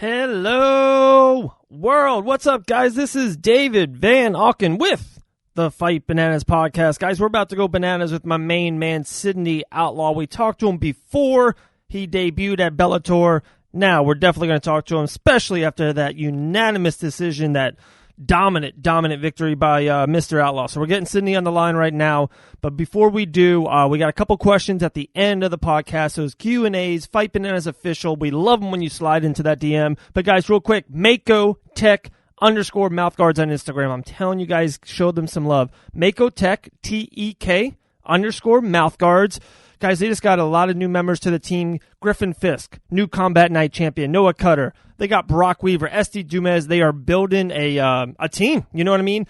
Hello, world. What's up, guys? This is David Van Auken with the Fight Bananas podcast. Guys, we're about to go bananas with my main man, Sidney Outlaw. We talked to him before he debuted at Bellator. Now, we're definitely going to talk to him, especially after that unanimous decision, that dominant victory by Mr. Outlaw. So we're getting Sidney on the line right now. But before we do, we got a couple questions at the end of the podcast. Those Q&As, Fight Bananas official. We love them when you slide into that DM. But guys, real quick, Mako Tech _ mouthguards on Instagram. I'm telling you guys, show them some love. Mako Tech, TEK _ mouthguards. Guys, they just got a lot of new members to the team. Griffin Fisk, new Combat Night champion. Noah Cutter. They got Brock Weaver, SD Dumez. They are building a team. You know what I mean?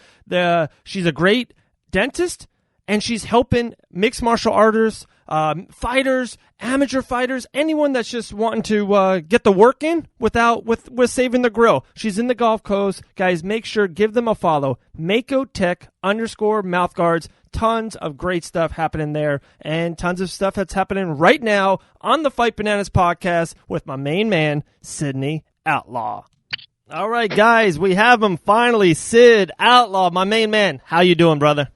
She's a great dentist, and she's helping mixed martial artists, fighters, amateur fighters, anyone that's just wanting to get the work in with saving the grill. She's in the Gulf Coast. Guys, make sure, give them a follow. Mako Tech _ mouthguards. Tons of great stuff happening there, and tons of stuff that's happening right now on the Fight Bananas podcast with my main man, Sidney Outlaw. All right, guys, we have him finally. Sid Outlaw, my main man. How you doing, brother?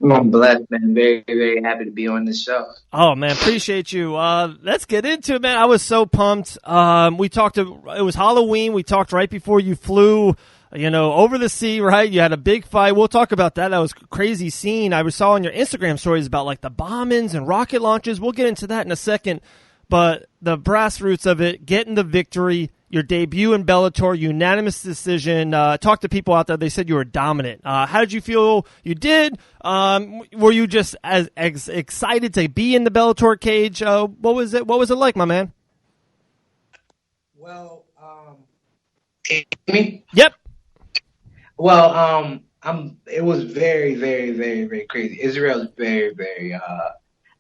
I'm blessed, man. Very, very happy to be on this show. Oh, man, appreciate you. Let's get into it, man. I was so pumped. It was Halloween. We talked right before you flew, over the sea, right? You had a big fight. We'll talk about that. That was a crazy scene. I saw on your Instagram stories about like the bombings and rocket launches. We'll get into that in a second. But the brass roots of it, getting the victory, your debut in Bellator, unanimous decision. Talk to people out there. They said you were dominant. How did you feel you did? Were you just as excited to be in the Bellator cage? What was it like, my man? Well, me? Yep. Well, it was very, very, very, very crazy. Israel is very, very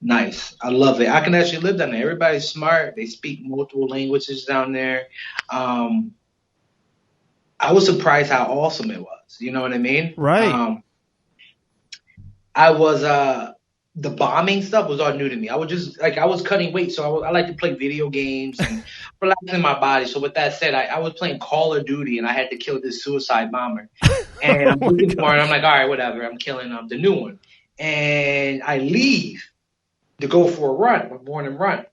nice. I love it. I can actually live down there. Everybody's smart. They speak multiple languages down there. I was surprised how awesome it was. You know what I mean? Right. The bombing stuff was all new to me. I was cutting weight, so I like to play video games and relaxing my body. So with that said, I was playing Call of Duty, and I had to kill this suicide bomber. And I'm looking for it. I'm like, all right, whatever. I'm killing the new one. And I leave to go for a run, a morning run.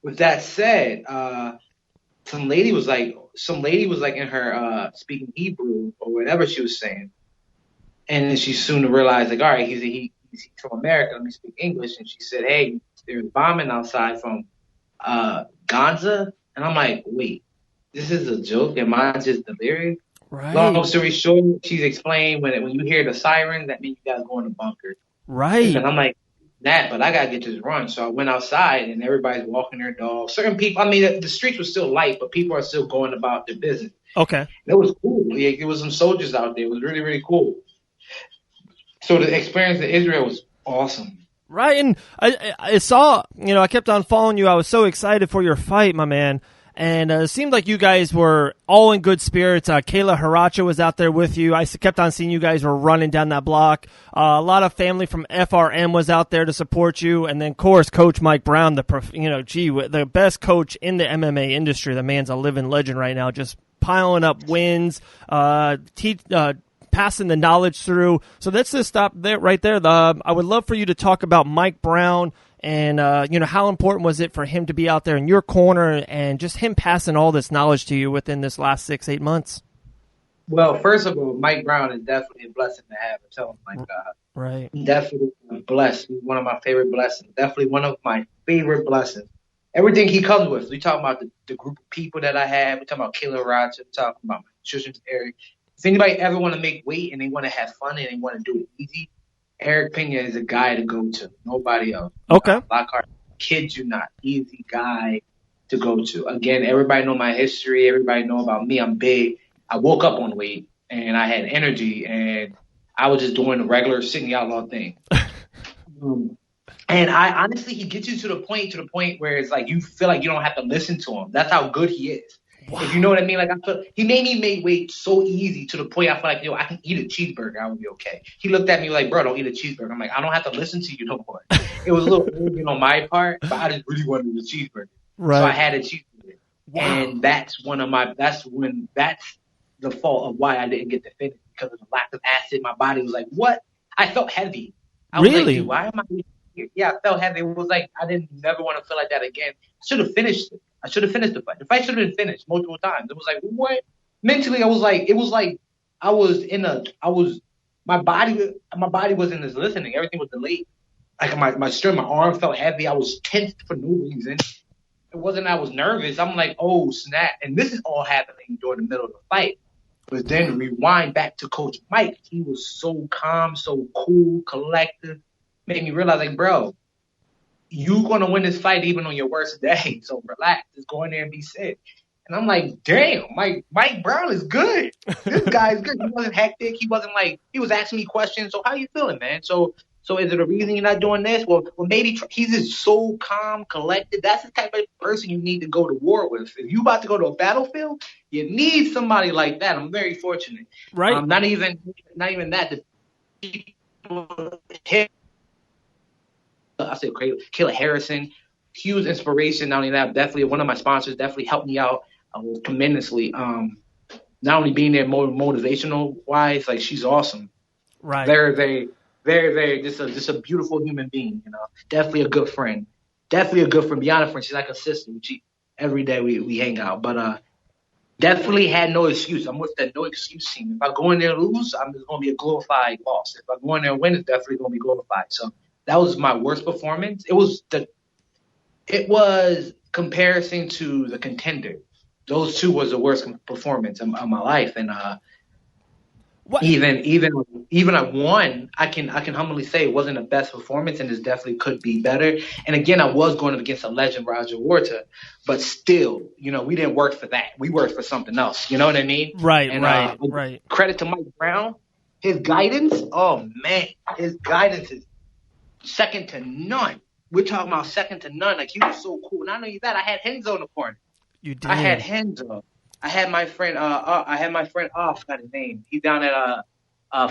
With that said, some lady was like in her speaking Hebrew or whatever she was saying. And then she soon realized, like, all right, he's from America, let me speak English. And she said, hey, there's bombing outside from Gaza. And I'm like, wait, this is a joke? Am I just delirious? Right. Long story short, she's explained when you hear the siren, that means you got to go in the bunker. Right. And I'm like, but I got to get this run. So I went outside, and everybody's walking their dogs. Certain people, the streets were still light, but people are still going about their business. Okay. And it was cool. There was some soldiers out there. It was really, really cool. So the experience in Israel was awesome. Right, and I saw, I kept on following you. I was so excited for your fight, my man. And it seemed like you guys were all in good spirits. Kayla Haracha was out there with you. I kept on seeing you guys were running down that block. A lot of family from FRM was out there to support you. And then, of course, Coach Mike Brown, the best coach in the MMA industry. The man's a living legend right now, just piling up wins, passing the knowledge through. So let's just stop there, right there. I would love for you to talk about Mike Brown and, how important was it for him to be out there in your corner and just him passing all this knowledge to you within this last 6-8 months? Well, first of all, Mike Brown is definitely a blessing to have. I tell him like that. Right. Definitely blessed. He's one of my favorite blessings. Definitely one of my favorite blessings. Everything he comes with. We talk about the group of people that I have. We talk about Kayla Roger. We talk about my nutrition area. If anybody ever want to make weight and they want to have fun and they want to do it easy, Eric Pena is a guy to go to. Nobody else. Okay. Lockhart, kid you not. Easy guy to go to. Again, everybody know my history. Everybody know about me. I'm big. I woke up on weight and I had energy and I was just doing the regular Sidney Outlaw thing. And I honestly, he gets you to the point where it's like you feel like you don't have to listen to him. That's how good he is. Wow. If you know what I mean, like he made me make weight so easy to the point I feel like, I can eat a cheeseburger, I would be okay. He looked at me like, bro, don't eat a cheeseburger. I'm like, I don't have to listen to you no more. It was a little arrogant on my part, but I just really wanted a cheeseburger. Right. So I had a cheeseburger. And that's the fault of why I didn't get to finish, because of the lack of acid. My body was like, what? I felt heavy. I was like, dude, why am I here? Yeah, I felt heavy. It was like, I didn't never want to feel like that again. I should have finished it. I should have finished the fight. The fight should have been finished multiple times. It was like, what? Mentally, it was like my body wasn't listening. Everything was delayed. Like my strength, my arm felt heavy. I was tense for no reason. It wasn't I was nervous. I'm like, oh, snap. And this is all happening during the middle of the fight. But then rewind back to Coach Mike. He was so calm, so cool, collective. Made me realize, like, bro, you're going to win this fight even on your worst day. So relax. Just go in there and be sick. And I'm like, damn, Mike Brown is good. This guy is good. He wasn't hectic. He wasn't like, he was asking me questions. So how you feeling, man? So is it a reason you're not doing this? Well, maybe he's just so calm, collected. That's the type of person you need to go to war with. If you about to go to a battlefield, you need somebody like that. I'm very fortunate. Right. Not even that. The people, I say Kayla Harrison, huge inspiration. Not only that, definitely one of my sponsors, definitely helped me out tremendously. Not only being there motivational wise, like she's awesome. Right. Very, very, very, very, just a beautiful human being, you know. Definitely a good friend. Beyond a friend. She's like a sister. Every day we hang out. But definitely had no excuse. I'm with that no excuse team. If I go in there and lose, I'm just going to be a glorified loss. If I go in there and win, it's definitely going to be glorified. So that was my worst performance. It was comparison to the Contender. Those two was the worst performance of my life. And even I won, I can humbly say it wasn't the best performance, and it definitely could be better. And again, I was going up against a legend, Roger Huerta, but still, you know, we didn't work for that. We worked for something else. You know what I mean? Right. And, Right. Credit to Mike Brown, his guidance. Oh man, his guidance is second to none. We're talking about second to none. Like, he was so cool. Not only that, I had Henzo in the corner. You did. I had Henzo. I had my friend. I forgot his name. He's down at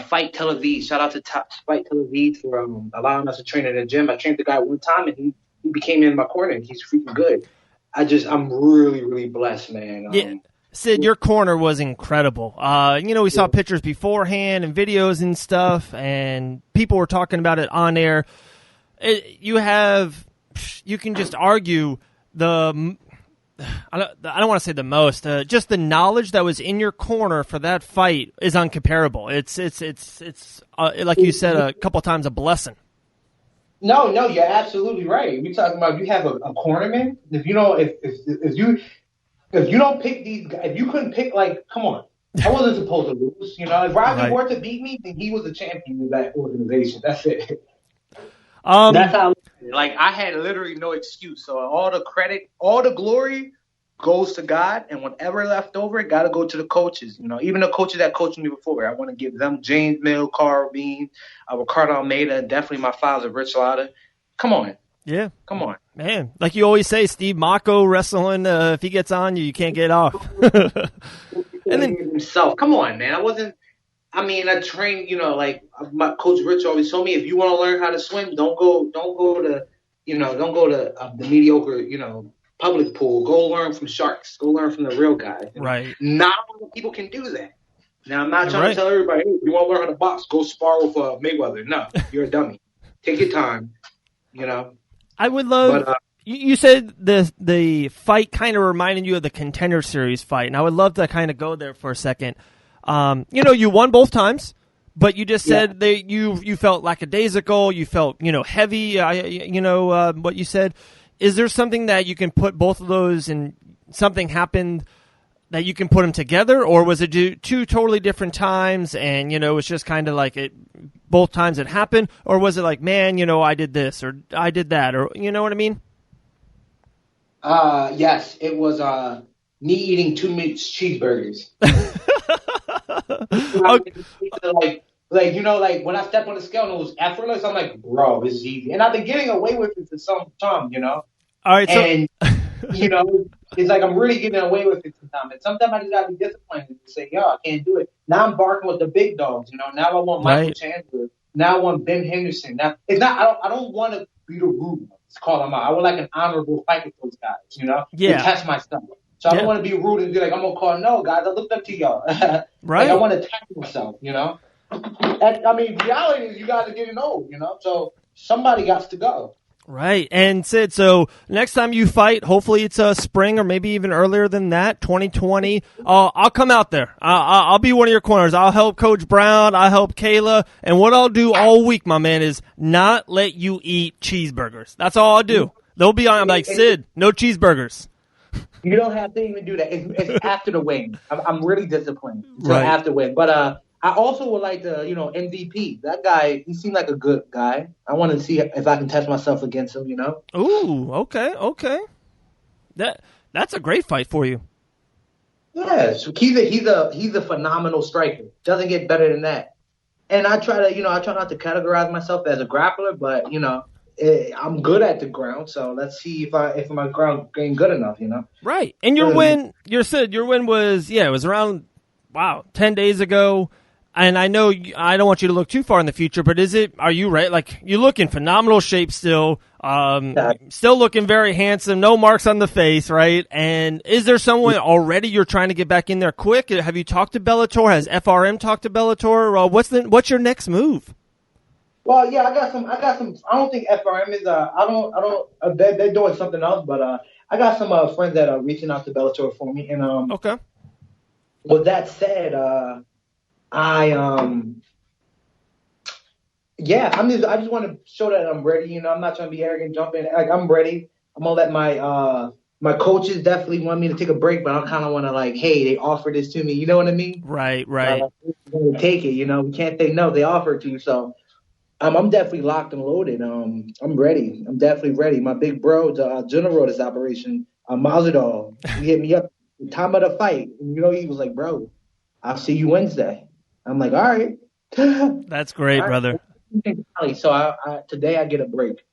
Fight Tel Aviv. Shout out to Fight Tel Aviv for allowing us to train in the gym. I trained the guy one time, and he became in my corner. And he's freaking good. I'm really, really blessed, man. Yeah. Sid, your corner was incredible. We saw pictures beforehand and videos and stuff, and people were talking about it on air. You can just argue I don't want to say the most. Just the knowledge that was in your corner for that fight is uncomparable. It's like you said a couple times, a blessing. No, you're absolutely right. We're talking about, you have a cornerman. If you know, if you don't pick these guys, if you couldn't pick, like, come on, I wasn't supposed to lose. You know, if Roger Huerta beat me, then he was the champion of that organization. That's it. That's how. Like, I had literally no excuse. So all the credit, all the glory goes to God, and whatever left over, got to go to the coaches. You know, even the coaches that coached me before, I want to give them James Mill, Carl Bean, Ricardo Almeida, definitely my father, Rich Latta. Come on. Yeah. Come on. Man, like you always say, Steve Mocco wrestling, if he gets on you, you can't get off. And then himself. Come on, man. I trained, like my coach Rich always told me, if you want to learn how to swim, don't go to the mediocre, public pool. Go learn from sharks. Go learn from the real guys. Right. Not a lot of people can do that. Now, I'm not trying to tell everybody, hey, if you want to learn how to box, go spar with Mayweather. No, you're a dummy. Take your time, I would love. But, you said the fight kind of reminded you of the Contender Series fight, and I would love to kind of go there for a second. You won both times, but you just said that you felt lackadaisical, you felt, heavy, what you said. Is there something that you can put both of those and something happened that you can put them together, or was it two totally different times and, it's just kind of like both times it happened, or was it like, man, I did this or I did that, or you know what I mean? Yes, it was, me eating 2 meat cheeseburgers. Okay. Like when I step on the scale and it was effortless, I'm like, bro, this is easy. And I've been getting away with it for some time, All right, and it's like I'm really getting away with it sometimes. And sometimes I just gotta be disciplined and say, yo, I can't do it. Now I'm barking with the big dogs, Now I want Michael Chandler. Now I want Ben Henderson. Now it's not. I don't want to be the rude one. It's called them out. I would like an honorable fight with those guys, to test myself. So I don't want to be rude and be like, I'm going to call. No, guys, I looked up to y'all. Right. Like, I want to tackle myself, you know? I mean, reality is you guys are getting old, you know? So somebody got to go. Right. And Sid, so next time you fight, hopefully it's spring or maybe even earlier than that, 2020. I'll come out there. I'll be one of your corners. I'll help Coach Brown. I'll help Kayla. And what I'll do all week, my man, is not let you eat cheeseburgers. That's all I'll do. They'll be on. I'm like, Sid, no cheeseburgers. You don't have to even do that. It's after the win. I'm really disciplined. So Right. after win. But I also would like to, MVP. That guy, he seemed like a good guy. I want to see if I can test myself against him, you know? Ooh, okay. That's a great fight for you. Yes. He's a phenomenal striker. Doesn't get better than that. And I try not to categorize myself as a grappler, but, I'm good at the ground, so let's see if my ground game good enough, you know. Right. And your win was it was around 10 days ago. And I know I don't want you to look too far in the future, but are you right? Like, you look in phenomenal shape still, still looking very handsome, no marks on the face, right? And is there someone already you're trying to get back in there quick? Have you talked to Bellator? Has FRM talked to Bellator? What's your next move? Well, yeah, I got some. I don't think FRM is. They're doing something else, but I got some friends that are reaching out to Bellator for me. And okay. With that said, I just want to show that I'm ready. You know, I'm not trying to be arrogant, jump in. Like, I'm ready. I'm gonna let my coaches definitely want me to take a break, but I kind of want to hey, they offered this to me. You know what I mean? Right. Take it. You know, we can't say no. They offered to you, so. I'm definitely locked and loaded. I'm ready. I'm definitely ready. My big bro, the general of this operation, Masvidal, he hit me up the time of the fight. And, he was like, bro, I'll see you Wednesday. I'm like, all right. That's great, all right, brother. So today I get a break.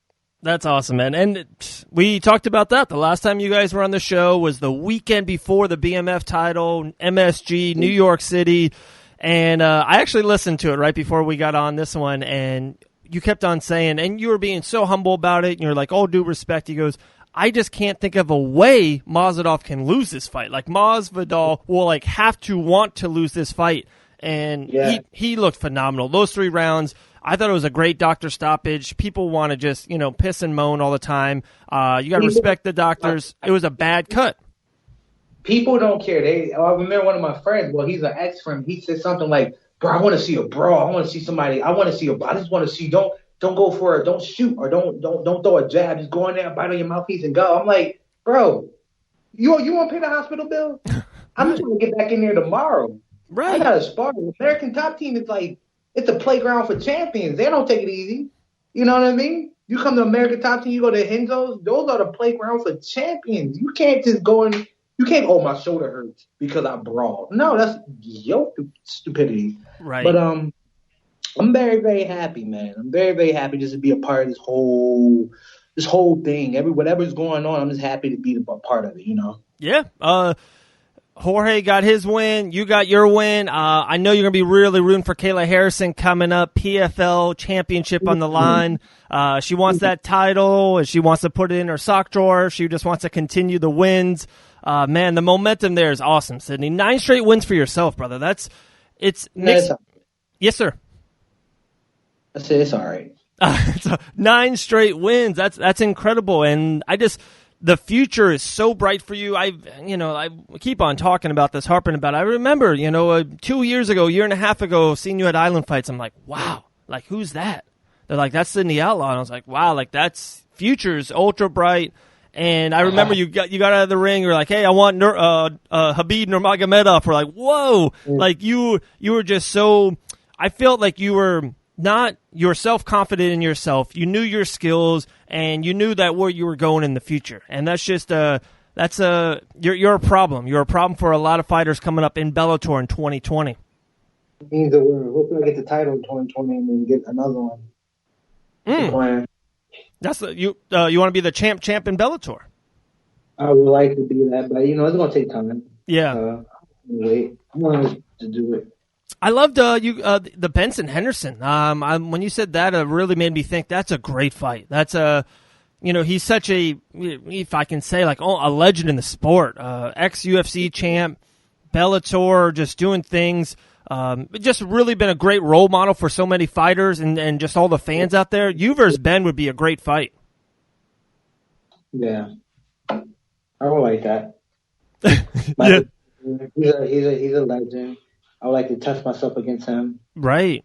That's awesome, man. And we talked about that. The last time you guys were on the show was the weekend before the BMF title, MSG, New York City. And I actually listened to it right before we got on this one, and you kept on saying, and you were being so humble about it, and you're like, all due respect, he goes, I just can't think of a way Masvidal can lose this fight. Like, Masvidal will, have to want to lose this fight. And he looked phenomenal. Those 3 rounds, I thought it was a great doctor stoppage. People want to just, piss and moan all the time. You got to respect the doctors. It was a bad cut. People don't care. I remember one of my friends. Well, he's an ex-friend. He said something like, "Bro, I want to see a brawl. I want to see somebody. I just want to see. Don't go for it. Don't shoot or don't throw a jab. Just go in there, bite on your mouthpiece, and go." I'm like, "Bro, you want to pay the hospital bill? I'm just going to get back in there tomorrow. Right? I got to spar. The American Top Team is it's a playground for champions. They don't take it easy. You know what I mean? You come to American Top Team, you go to Henzo's. Those are the playground for champions. You can't just go in." You can't, my shoulder hurts because I brawled. No, that's your stupidity. Right. But I'm very, very happy, man. I'm very, very happy just to be a part of this whole thing. Whatever's going on, I'm just happy to be a part of it, you know? Yeah. Jorge got his win. You got your win. I know you're going to be really rooting for Kayla Harrison coming up. PFL championship on the line. She wants that title, and she wants to put it in her sock drawer. She just wants to continue the wins. Man, the momentum there is awesome, Sidney. 9 straight wins for yourself, brother. Yes, sir. I said it's all right. 9 straight wins. That's incredible. And the future is so bright for you. I keep on talking about this, harping about it. I remember, 2 years ago, a year and a half ago, seeing you at Island Fights. I'm like, wow, who's that? They're like, that's Sidney Outlaw. And I was like, wow, that's future's ultra bright. And I remember you got out of the ring. You're like, "Hey, I want Habib Nurmagomedov." We're like, "Whoa!" Like you were just so. I felt like you were self-confident in yourself. You knew your skills, and you knew that where you were going in the future. And that's just you're a problem. You're a problem for a lot of fighters coming up in Bellator in 2020. It means that hopefully I get the title in 2020 and then get another one. That's you want to be the champ in Bellator. I would like to be that, but it's going to take time. Yeah. Wait. I'm going to do it. I loved the Benson Henderson. When you said that, it really made me think that's a great fight. That's he's such a, if I can say, like, a legend in the sport. Ex-UFC champ, Bellator, just doing things. Just really been a great role model for so many fighters and just all the fans out there. You versus Ben would be a great fight. Yeah. I don't like that. Yeah. He's a legend. I would like to test myself against him. Right.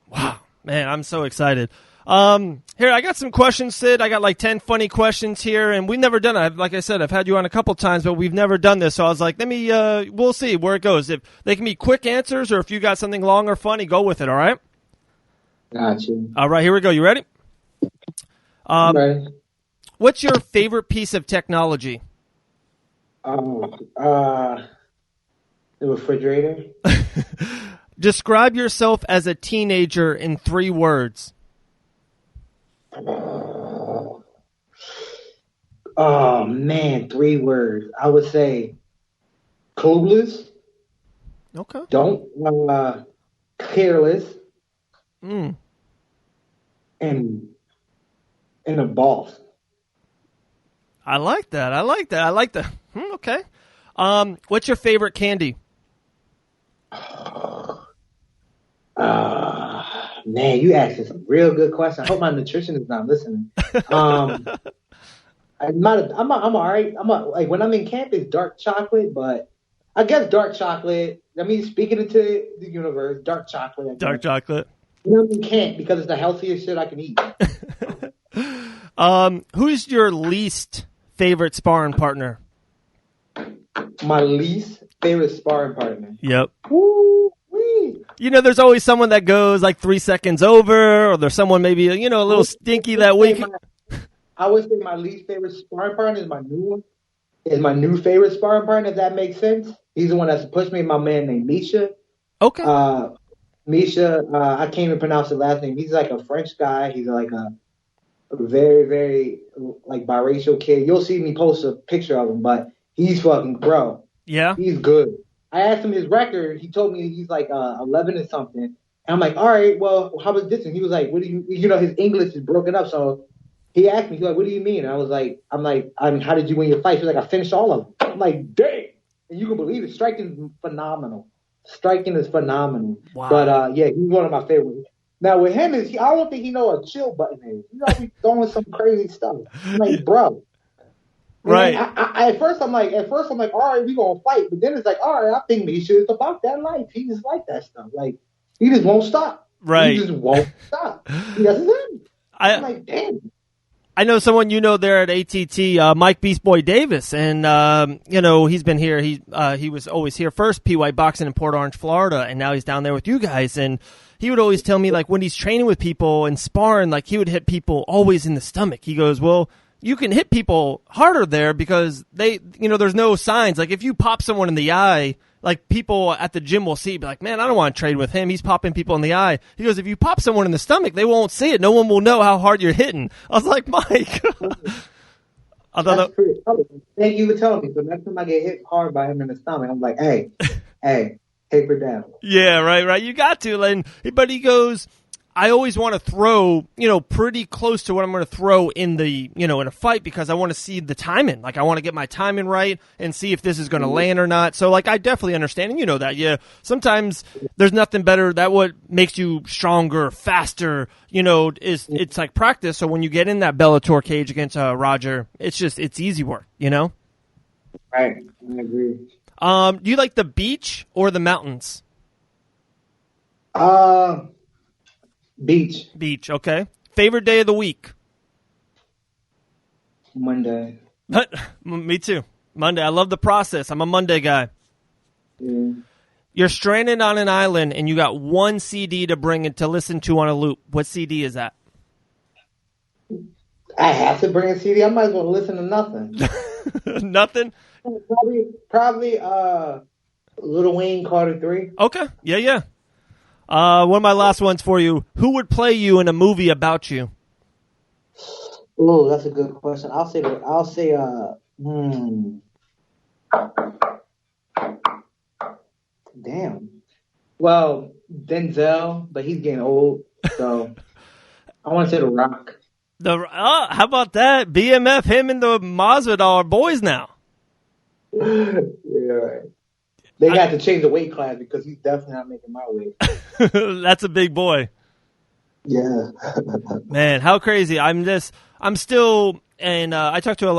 Wow. Man, I'm so excited. Here, I got some questions, Sid. I got like 10 funny questions here, and we've never done it. Like I said, I've had you on a couple times, but we've never done this. So I was like, we'll see where it goes. If they can be quick answers, or if you got something long or funny, go with it, all right? Gotcha. All right, here we go. You ready? Right. What's your favorite piece of technology? The refrigerator. Describe yourself as a teenager in 3 words. Oh, man, 3 words. I would say clueless. Okay. Careless. Mm. And a boss. I like that. Okay. What's your favorite candy? Man, you asked some real good questions. I hope my nutrition is not listening. I'm all right. Like when I'm in camp, it's dark chocolate, but I guess dark chocolate. I mean, speaking into the universe, dark chocolate. Dark chocolate. When I'm in camp, because it's the healthiest shit I can eat. Who's your least favorite sparring partner? My least favorite sparring partner. Yep. Woo-wee. There's always someone that goes like 3 seconds over, or there's someone maybe, a little stinky that week. I would say my least favorite sparring partner is my new one. Is my new favorite sparring partner, if that makes sense. He's the one that's pushed me, my man named Misha. Okay. Misha, I can't even pronounce his last name. He's like a French guy. He's like a very, very like biracial kid. You'll see me post a picture of him, but he's fucking bro. Yeah. He's good. I asked him his record. He told me he's like 11 or something. And I'm like, all right, well, how was this? And he was like, what do you know, his English is broken up. So he asked me, he's like, what do you mean? And I was like, how did you win your fight? He's like, I finished all of them. I'm like, dang. And you can believe it. Striking is phenomenal. Wow. But yeah, he's one of my favorites. Now with him I don't think he know a chill button is. He's throwing some crazy stuff. I'm like, bro. Right. At first I'm like, all right, we gonna fight. But then it's like, all right, I think Misha is about that life. He just like that stuff. Like he just won't stop. Right. He just won't stop. That's him. I'm like, damn. I know someone there at ATT, Mike Beast Boy Davis, and he's been here. He was always here first, PY Boxing in Port Orange, Florida, and now he's down there with you guys. And he would always tell me, like, when he's training with people and sparring, like, he would hit people always in the stomach. He goes, well, you can hit people harder there because there's no signs. Like, if you pop someone in the eye, like, people at the gym will see, be like, man, I don't want to trade with him. He's popping people in the eye. He goes, if you pop someone in the stomach, they won't see it. No one will know how hard you're hitting. I was like, Mike. Thank you for telling me. So next time I get hit hard by him in the stomach, I'm like, hey, taper down. Yeah, right. You got to. But he goes, I always want to throw, pretty close to what I'm going to throw in the, in a fight because I want to see the timing. Like, I want to get my timing right and see if this is going to land or not. So, like, I definitely understand. And you know that, yeah. Sometimes there's nothing better. That what makes you stronger, faster, it's like practice. So when you get in that Bellator cage against Roger, it's easy work, Right. I agree. Do you like the beach or the mountains? Beach. Beach, okay. Favorite day of the week? Monday. Me too. Monday. I love the process. I'm a Monday guy. Yeah. You're stranded on an island and you got one CD to bring it to listen to on a loop. What CD is that? I have to bring a CD. I might as well listen to nothing. Nothing? Probably Lil Wayne, Carter 3. Okay. Yeah. One of my last ones for you. Who would play you in a movie about you? Oh, that's a good question. I'll say damn. Well, Denzel, but he's getting old, so I want to say The Rock. How about that? BMF, him and the Masvidal are boys now. Yeah, right. They got to change the weight class because he's definitely not making my weight. That's a big boy. Yeah. Man, how crazy. I'm still, and I talked to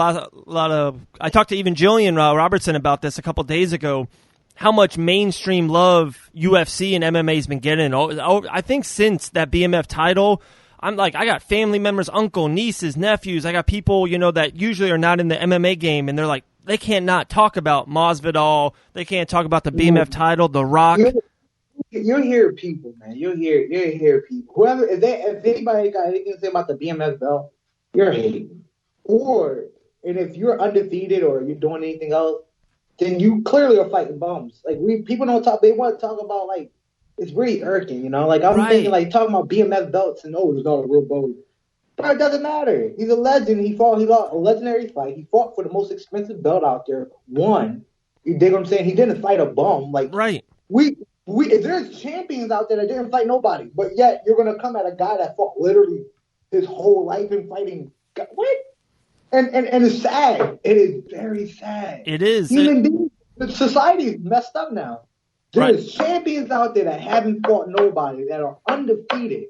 I talked to even Jillian Robertson about this a couple days ago, how much mainstream love UFC and MMA has been getting. I think since that BMF title, I got family members, uncle, nieces, nephews. I got people, that usually are not in the MMA game, and they're like, they can't not talk about Masvidal. They can't talk about the BMF title, The Rock. You'll hear people, man. You'll hear people. Whoever, if anybody got anything to say about the BMF belt, you're hating. And if you're undefeated or you're doing anything else, then you clearly are fighting bums. Like people don't talk. They want to talk about it's really irking, Like I'm thinking talking about BMF belts and it's not a real belt. But it doesn't matter. He's a legend. He lost a legendary fight. He fought for the most expensive belt out there. Won. You dig what I'm saying? He didn't fight a bum. Right. There's champions out there that didn't fight nobody, but yet you're gonna come at a guy that fought literally his whole life in fighting. What? And it's sad. It is very sad. It is. Society is messed up now. There's champions out there that haven't fought nobody, that are undefeated.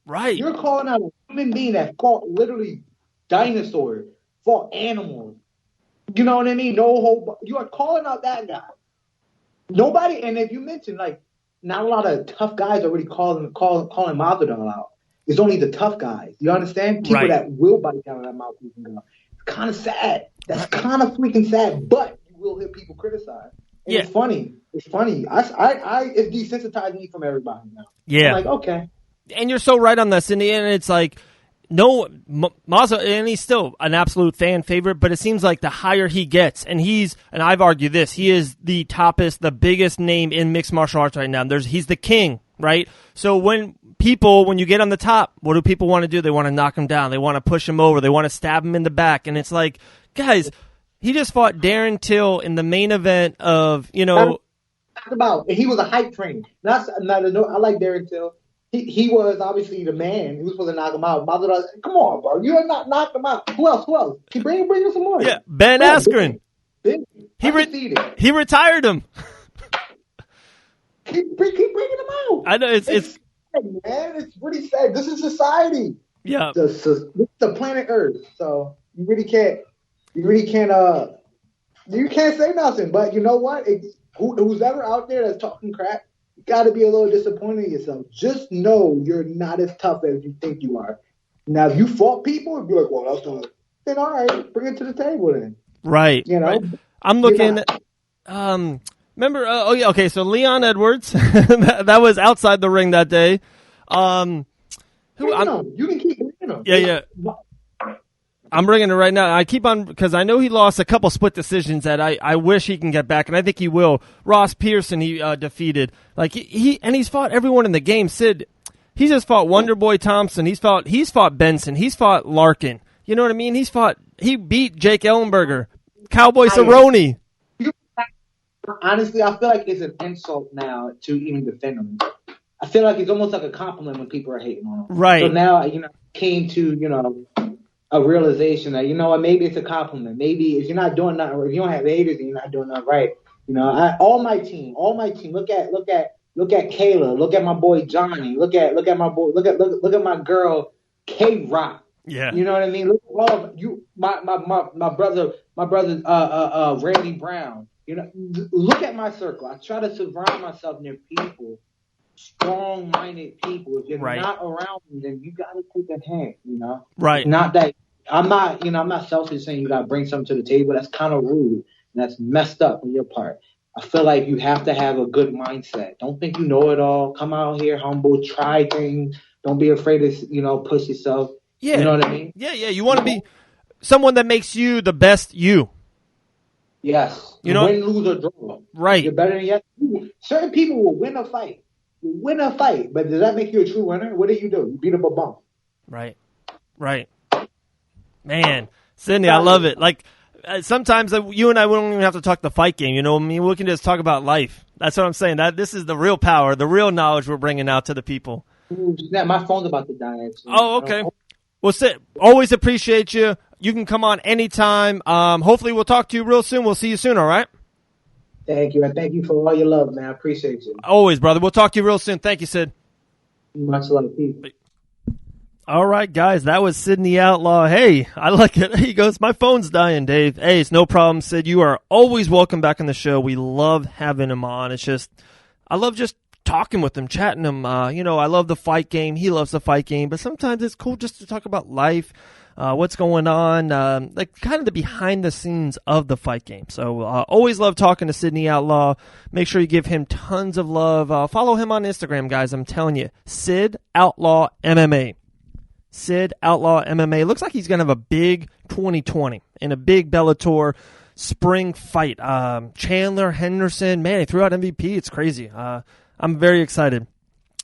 Right. You're calling out a human being that fought literally dinosaurs, fought animals. You know what I mean? You are calling out that guy. Nobody, and if you mention not a lot of tough guys are really calling Masvidal out. It's only the tough guys. You understand? People that will bite down on that mouth. It's kind of sad. That's kind of freaking sad. But you will hear people criticize. And it's funny. It's funny. It's desensitizing me from everybody now. Yeah. I'm okay. And you're so right on this. In the end, it's Mazza, and he's still an absolute fan favorite, but it seems like the higher he gets, and I've argued this, he is the the biggest name in mixed martial arts right now. He's the king, right? So when you get on the top, what do people want to do? They want to knock him down. They want to push him over. They want to stab him in the back. And it's like, guys, he just fought Darren Till in the main event of, he was a hype train. I like Darren Till. He was obviously the man. He was supposed to knock him out. Masvidal, come on, bro. You have not knocked him out. Who else? Bring him some more. Yeah, Ben Askren. He retired him. Keep bringing him out. I know it's sad, man. It's pretty sad. This is society. Yeah. This is the planet Earth. So you really can't say nothing. But you know what? Who's ever out there that's talking crap, you got to be a little disappointed in yourself. Just know you're not as tough as you think you are. Now, if you fought people, it'd be like, well, that's not. Then all right, bring it to the table then. Right. Right. I'm looking. Remember? Okay. So Leon Edwards, that was outside the ring that day. You can keep bringing him. Yeah. I'm bringing it right now. I keep on because I know he lost a couple split decisions that I wish he can get back, and I think he will. Ross Pearson he defeated. He's fought everyone in the game. Sid, he's just fought Wonderboy Thompson. He's fought Benson. He's fought Larkin. You know what I mean? He beat Jake Ellenberger, Cowboy Cerrone. Honestly, I feel like it's an insult now to even defend him. I feel like it's almost like a compliment when people are hating on him. Right. So now, came to, a realization that, maybe it's a compliment. Maybe if you're not doing nothing, or if you don't have haters and you're not doing nothing right, all my team, look at Kayla, look at my boy Johnny, look at my girl K-Rock. Yeah. You know what I mean? Look at all of you, my brother, Randy Brown. Look at my circle. I try to surround myself near people, strong-minded people. If you're not around them, then you got to take a hint, Right. Not that I'm not selfish saying you got to bring something to the table. That's kind of rude. And that's messed up on your part. I feel like you have to have a good mindset. Don't think you know it all. Come out here humble, try things. Don't be afraid to, push yourself. Yeah. You know what I mean? Yeah. You want to be someone that makes you the best you. Yes. Win, lose, or draw. Right. You're better than yes. Certain people will win a fight. But does that make you a true winner? What do? You beat up a bum. Right. Man, Sidney, I love it. Sometimes you and I don't even have to talk the fight game. We can just talk about life. That's what I'm saying. This is the real power, the real knowledge we're bringing out to the people. Ooh, snap, my phone's about to die, actually. Oh, okay. Well, Sid, always appreciate you. You can come on anytime. Hopefully we'll talk to you real soon. We'll see you soon, all right? Thank you. I thank you for all your love, man. I appreciate you. Always, brother. We'll talk to you real soon. Thank you, Sid. Much love. Peace. All right, guys, that was Sidney Outlaw. Hey, I like it. He goes, my phone's dying, Dave. Hey, it's no problem, Sid. You are always welcome back on the show. We love having him on. It's just, I love just talking with him, chatting him. I love the fight game. He loves the fight game, but sometimes it's cool just to talk about life, what's going on, like kind of the behind the scenes of the fight game. So always love talking to Sidney Outlaw. Make sure you give him tons of love. Follow him on Instagram, guys. I'm telling you, Sid Outlaw MMA. Sid Outlaw MMA. Looks like he's going to have a big 2020 and a big Bellator spring fight. Chandler Henderson, man, he threw out MVP. It's crazy. I'm very excited.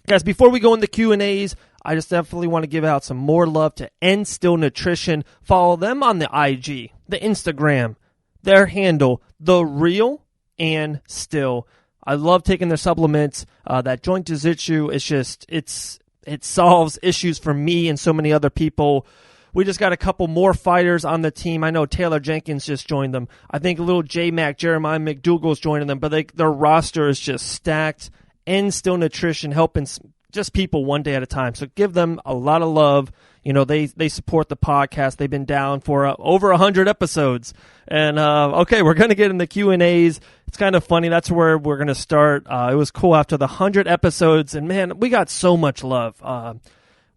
Guys, before we go into Q&As, I just definitely want to give out some more love to N Still Nutrition. Follow them on the IG, the Instagram, their handle, The Real and Still. I love taking their supplements. That joint jiu-jitsu is just, it solves issues for me and so many other people. We just got a couple more fighters on the team. I know Taylor Jenkins just joined them. I think little J-Mac, Jeremiah McDougal's joining them, but their roster is just stacked. And Still Nutrition helping just people one day at a time. So give them a lot of love. You know, they support the podcast. They've been down for over 100 episodes. And, okay, we're going to get in the Q&As. It's kind of funny. That's where we're going to start. It was cool after the 100 episodes. And, man, we got so much love.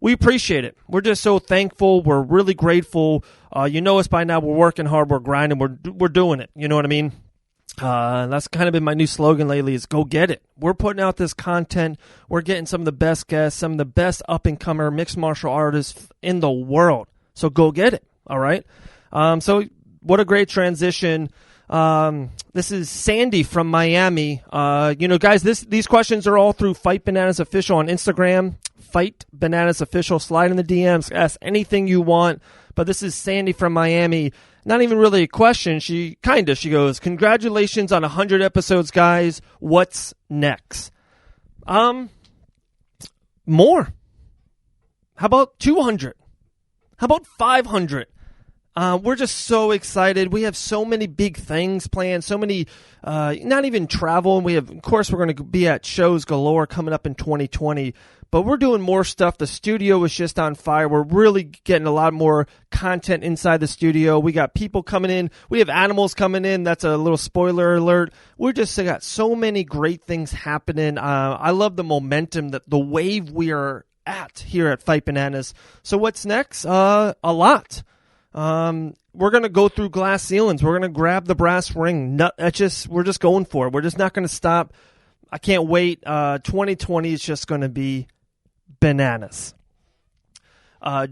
We appreciate it. We're just so thankful. We're really grateful. You know us by now. We're working hard. We're grinding. We're doing it. You know what I mean? That's kind of been my new slogan lately is go get it. We're putting out this content. We're getting some of the best guests, some of the best up-and-comer mixed martial artists in the world. So go get it, all right? So what a great transition. This is Sandy from Miami. Guys, these questions are all through Fight Bananas Official on Instagram. Fight Bananas Official. Slide in the DMs. Ask anything you want. But this is Sandy from Miami. Not even really a question. She goes, congratulations on 100 episodes, guys. What's next? More. How about 200? How about 500? We're just so excited. We have so many big things planned, so many, not even travel. And of course, we're going to be at shows galore coming up in 2020. But we're doing more stuff. The studio is just on fire. We're really getting a lot more content inside the studio. We got people coming in. We have animals coming in. That's a little spoiler alert. We're just got so many great things happening. I love the momentum, the wave we are at here at Fight Bananas. So what's next? A lot. We're going to go through glass ceilings. We're going to grab the brass ring. We're just going for it. We're just not going to stop. I can't wait. 2020 is just going to be bananas.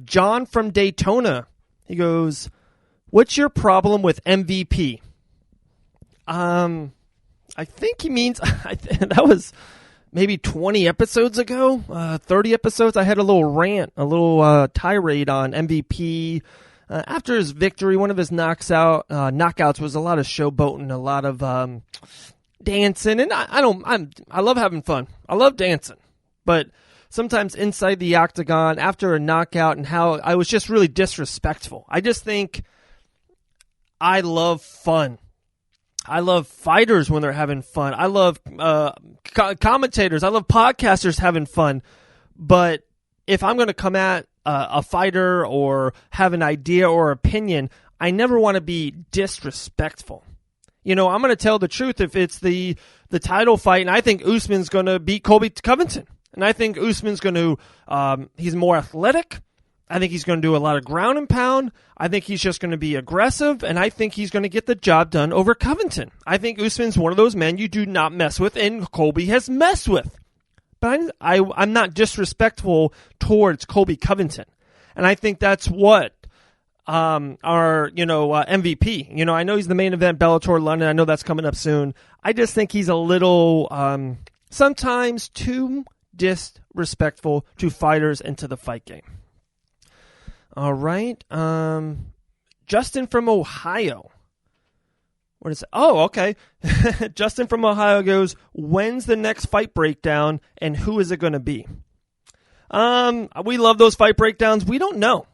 John from Daytona, he goes, what's your problem with MVP? I think he means, that was maybe 20 episodes ago, 30 episodes. I had a little rant, a little tirade on MVP. After his victory, one of his knockouts was a lot of showboating, a lot of dancing, and I love having fun. I love dancing, but sometimes inside the octagon after a knockout and how I was just really disrespectful. I just think I love fun. I love fighters when they're having fun. I love commentators. I love podcasters having fun. But if I'm going to come at a fighter or have an idea or opinion, I never want to be disrespectful. I'm going to tell the truth if it's the title fight, and I think Usman's going to beat Colby Covington. And I think Usman's going to, he's more athletic. I think he's going to do a lot of ground and pound. I think he's just going to be aggressive, and I think he's going to get the job done over Covington. I think Usman's one of those men you do not mess with, and Colby has messed with. But I'm not disrespectful towards Colby Covington. And I think that's what our MVP. I know he's the main event, Bellator London. I know that's coming up soon. I just think he's a little sometimes too disrespectful to fighters and to the fight game. All right. Justin from Ohio. What is it? Oh, okay. Justin from Ohio goes, when's the next fight breakdown and who is it going to be? We love those fight breakdowns. We don't know.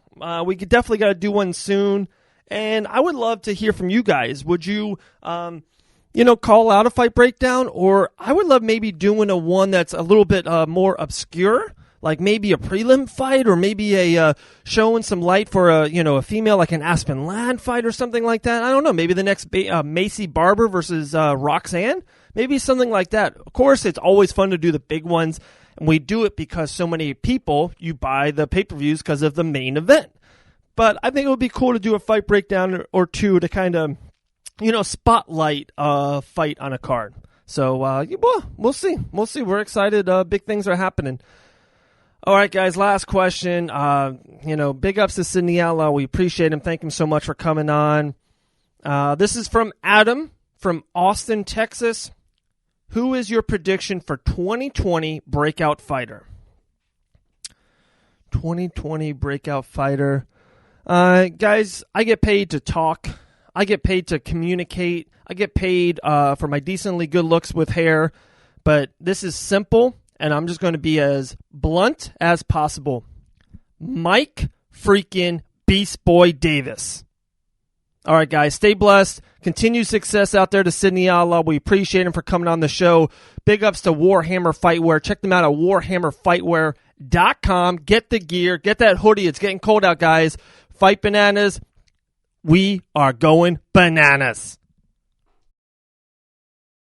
We could definitely got to do one soon. And I would love to hear from you guys. Would you, call out a fight breakdown? Or I would love maybe doing a one that's a little bit more obscure, like maybe a prelim fight, or maybe a showing some light for a female, like an Aspen Ladd fight or something like that. I don't know. Maybe the next Macy Barber versus Roxanne. Maybe something like that. Of course, it's always fun to do the big ones, and we do it because so many people, you buy the pay-per-views because of the main event. But I think it would be cool to do a fight breakdown or two to kind of, spotlight a fight on a card. So, we'll see. We'll see. We're excited. Big things are happening. All right, guys, last question. Big ups to Sidney Outlaw. We appreciate him. Thank him so much for coming on. This is from Adam from Austin, Texas. Who is your prediction for 2020 Breakout Fighter? 2020 Breakout Fighter. Guys, I get paid to talk. I get paid to communicate. I get paid for my decently good looks with hair. But this is simple, and I'm just going to be as blunt as possible. Mike freaking Beast Boy Davis. All right, guys, stay blessed. Continued success out there to Sidney Outlaw. We appreciate him for coming on the show. Big ups to Warhammer Fightwear. Check them out at warhammerfightwear.com. Get the gear. Get that hoodie. It's getting cold out, guys. Fight bananas. We are going bananas.